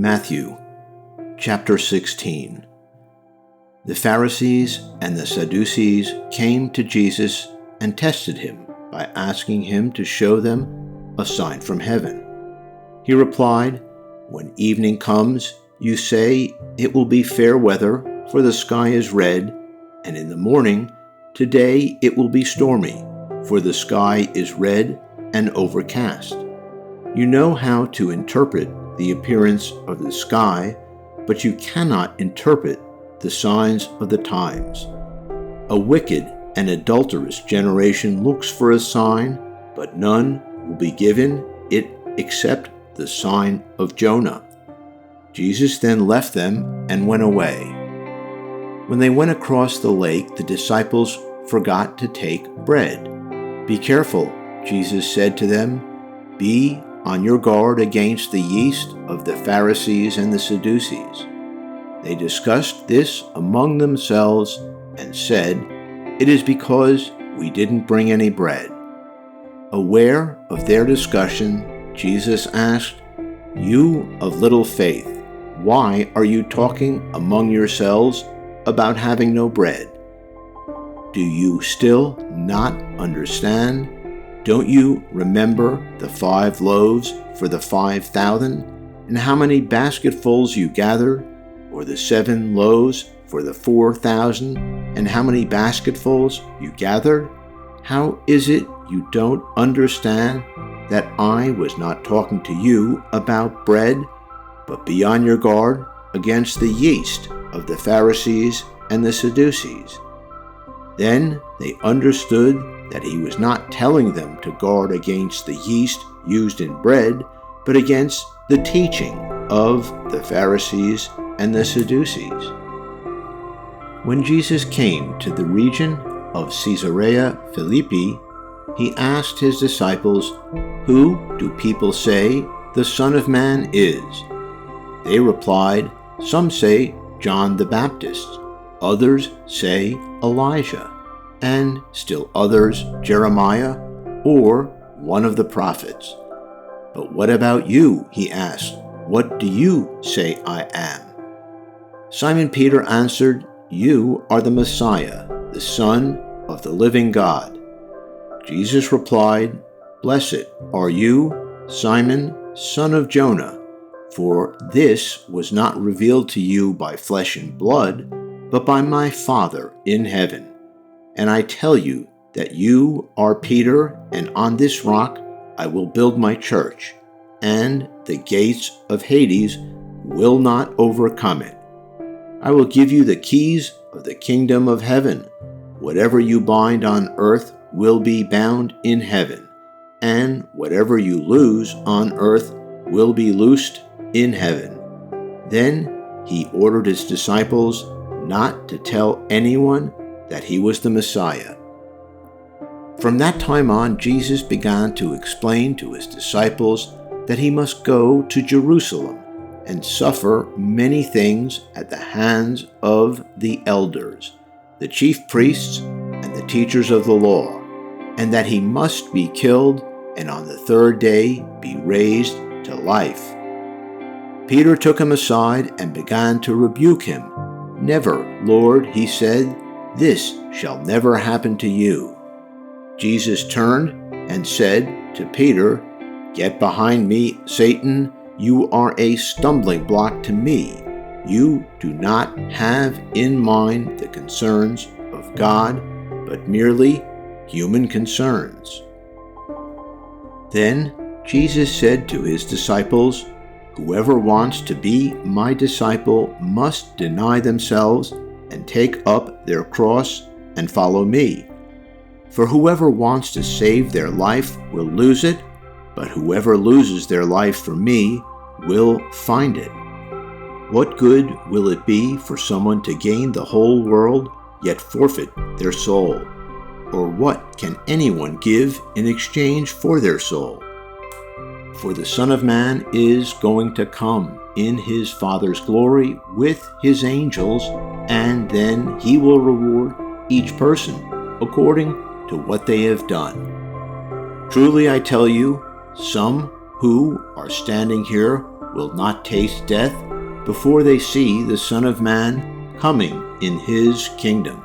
Matthew chapter 16. The Pharisees and the Sadducees came to Jesus and tested him by asking him to show them a sign from heaven. He replied, "When evening comes, you say it will be fair weather, for the sky is red, and in the morning, today it will be stormy, for the sky is red and overcast. You know how to interpret the appearance of the sky, but you cannot interpret the signs of the times. A wicked and adulterous generation looks for a sign, but none will be given it except the sign of Jonah." Jesus then left them and went away. When they went across the lake, the disciples forgot to take bread. "Be careful," Jesus said to them. "Be on your guard against the yeast of the Pharisees and the Sadducees." They discussed this among themselves and said, "It is because we didn't bring any bread." Aware of their discussion, Jesus asked, "You of little faith, why are you talking among yourselves about having no bread? Do you still not understand? Don't you remember the 5 loaves for the 5,000, and how many basketfuls you gathered, or the 7 loaves for the 4,000, and how many basketfuls you gathered? How is it you don't understand that I was not talking to you about bread, but be on your guard against the yeast of the Pharisees and the Sadducees?" Then they understood that he was not telling them to guard against the yeast used in bread, but against the teaching of the Pharisees and the Sadducees. When Jesus came to the region of Caesarea Philippi, he asked his disciples, "Who do people say the Son of Man is?" They replied, "Some say John the Baptist, others say Elijah, and still others Jeremiah or one of the prophets." "But what about you?" he asked. "What do you say I am?" Simon Peter answered, "You are the Messiah, the Son of the living God." Jesus replied, "Blessed are you, Simon, son of Jonah, for this was not revealed to you by flesh and blood, but by my Father in heaven. And I tell you that you are Peter, and on this rock I will build my church, and the gates of Hades will not overcome it. I will give you the keys of the kingdom of heaven. Whatever you bind on earth will be bound in heaven, and whatever you loose on earth will be loosed in heaven." Then he ordered his disciples not to tell anyone that he was the Messiah. From that time on, Jesus began to explain to his disciples that he must go to Jerusalem and suffer many things at the hands of the elders, the chief priests, and the teachers of the law, and that he must be killed and on the 3rd day be raised to life. Peter took him aside and began to rebuke him. "Never, Lord," he said, "this shall never happen to you." Jesus turned and said to Peter, "Get behind me, Satan. You are a stumbling block to me. You do not have in mind the concerns of God, but merely human concerns." Then Jesus said to his disciples, "Whoever wants to be my disciple must deny themselves and take up their cross and follow me. For whoever wants to save their life will lose it, but whoever loses their life for me will find it. What good will it be for someone to gain the whole world, yet forfeit their soul? Or what can anyone give in exchange for their soul? For the Son of Man is going to come in his Father's glory with his angels, and then he will reward each person according to what they have done. Truly I tell you, some who are standing here will not taste death before they see the Son of Man coming in his kingdom."